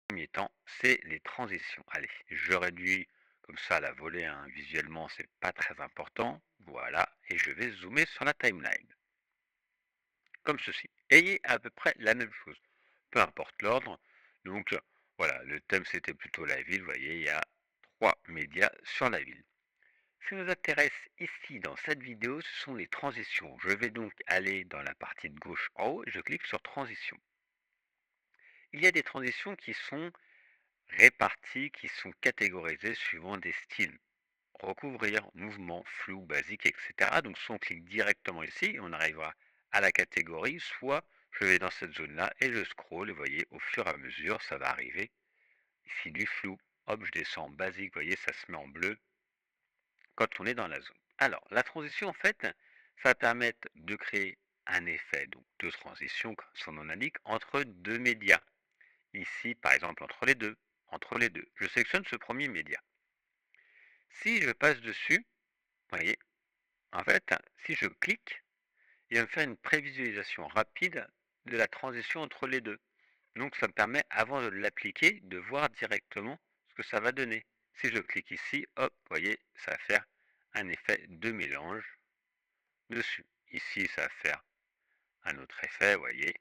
Premier temps, c'est les transitions. Allez, je réduis comme ça la volée, hein, visuellement, c'est pas très important. Voilà, et je vais zoomer sur la timeline, comme ceci. Ayez à peu près la même chose, peu importe l'ordre. Donc voilà, le thème c'était plutôt la ville. Vous voyez, il y a trois médias sur la ville. Ce qui nous intéresse ici dans cette vidéo, ce sont les transitions. Je vais donc aller dans la partie de gauche en haut et je clique sur transition. Il y a des transitions qui sont réparties, qui sont catégorisées suivant des styles. Recouvrir, mouvement, flou, basique, etc. Donc soit on clique directement ici, on arrivera à la catégorie, soit je vais dans cette zone-là et je scroll, et vous voyez, au fur et à mesure, ça va arriver. Ici du flou, hop, je descends, basique, vous voyez, ça se met en bleu quand on est dans la zone. Alors, la transition, en fait, ça va permettre de créer un effet donc, de transition, comme son nom l'indique, entre deux médias. Ici, par exemple, entre les deux. Je sélectionne ce premier média. Si je passe dessus, vous voyez, en fait, si je clique, il va me faire une prévisualisation rapide de la transition entre les deux. Donc ça me permet, avant de l'appliquer, de voir directement ce que ça va donner. Si je clique ici, hop, vous voyez, ça va faire un effet de mélange dessus. Ici, ça va faire un autre effet, vous voyez.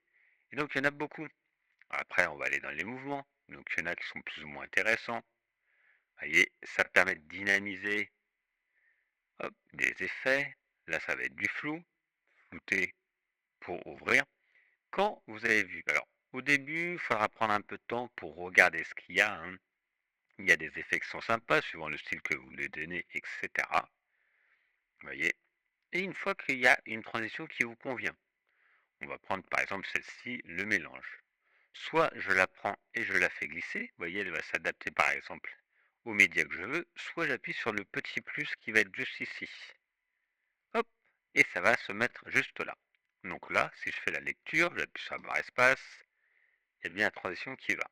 Et donc il y en a beaucoup. Après, on va aller dans les mouvements. Donc il y en a qui sont plus ou moins intéressants. Vous voyez, ça permet de dynamiser, hop, des effets. Là, ça va être du flou, flouter pour ouvrir. Quand vous avez vu, alors au début, il faudra prendre un peu de temps pour regarder ce qu'il y a, hein. Il y a des effets qui sont sympas, suivant le style que vous voulez donner, etc. Vous voyez. Et une fois qu'il y a une transition qui vous convient, on va prendre par exemple celle-ci, le mélange. Soit je la prends et je la fais glisser, vous voyez, elle va s'adapter par exemple au média que je veux, soit j'appuie sur le petit plus qui va être juste ici. Hop, et ça va se mettre juste là. Donc là, si je fais la lecture, j'appuie sur la barre espace, il y a bien la transition qui va.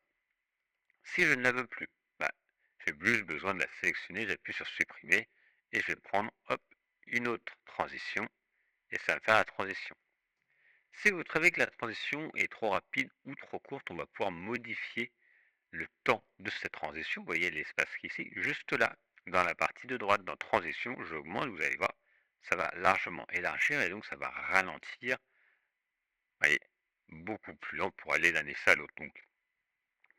Si je ne la veux plus, bah, j'ai juste besoin de la sélectionner, j'appuie sur supprimer et je vais prendre hop, une autre transition et ça va faire la transition. Si vous trouvez que la transition est trop rapide ou trop courte, on va pouvoir modifier le temps de cette transition. Vous voyez l'espace ici, juste là, dans la partie de droite, dans transition, j'augmente, vous allez voir, ça va largement élargir et donc ça va ralentir, vous voyez, beaucoup plus lent pour aller d'un effet à l'autre. Donc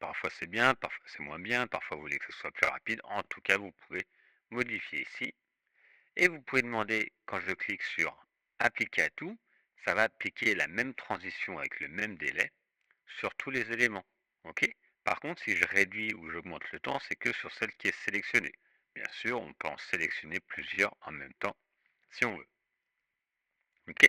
parfois c'est bien, parfois c'est moins bien, parfois vous voulez que ce soit plus rapide. En tout cas, vous pouvez modifier ici. Et vous pouvez demander, quand je clique sur appliquer à tout, ça va appliquer la même transition avec le même délai sur tous les éléments. Ok. Par contre, si je réduis ou j'augmente le temps, c'est que sur celle qui est sélectionnée. Bien sûr, on peut en sélectionner plusieurs en même temps si on veut. Ok.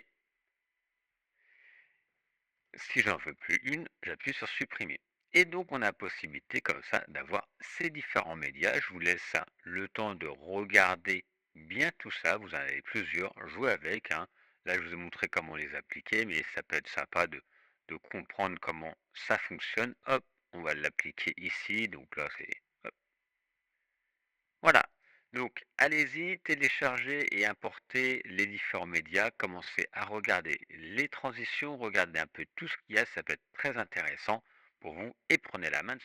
Si j'en veux plus une, j'appuie sur supprimer. Et donc on a la possibilité comme ça d'avoir ces différents médias. Je vous laisse le temps de regarder bien tout ça. Vous en avez plusieurs, jouez avec, hein. Là je vous ai montré comment les appliquer, mais ça peut être sympa de comprendre comment ça fonctionne. Hop, on va l'appliquer ici. Donc là c'est... hop, voilà. Donc allez-y, téléchargez et importez les différents médias, commencez à regarder les transitions, regardez un peu tout ce qu'il y a, ça peut être très intéressant pour vous et prenez la main dessus.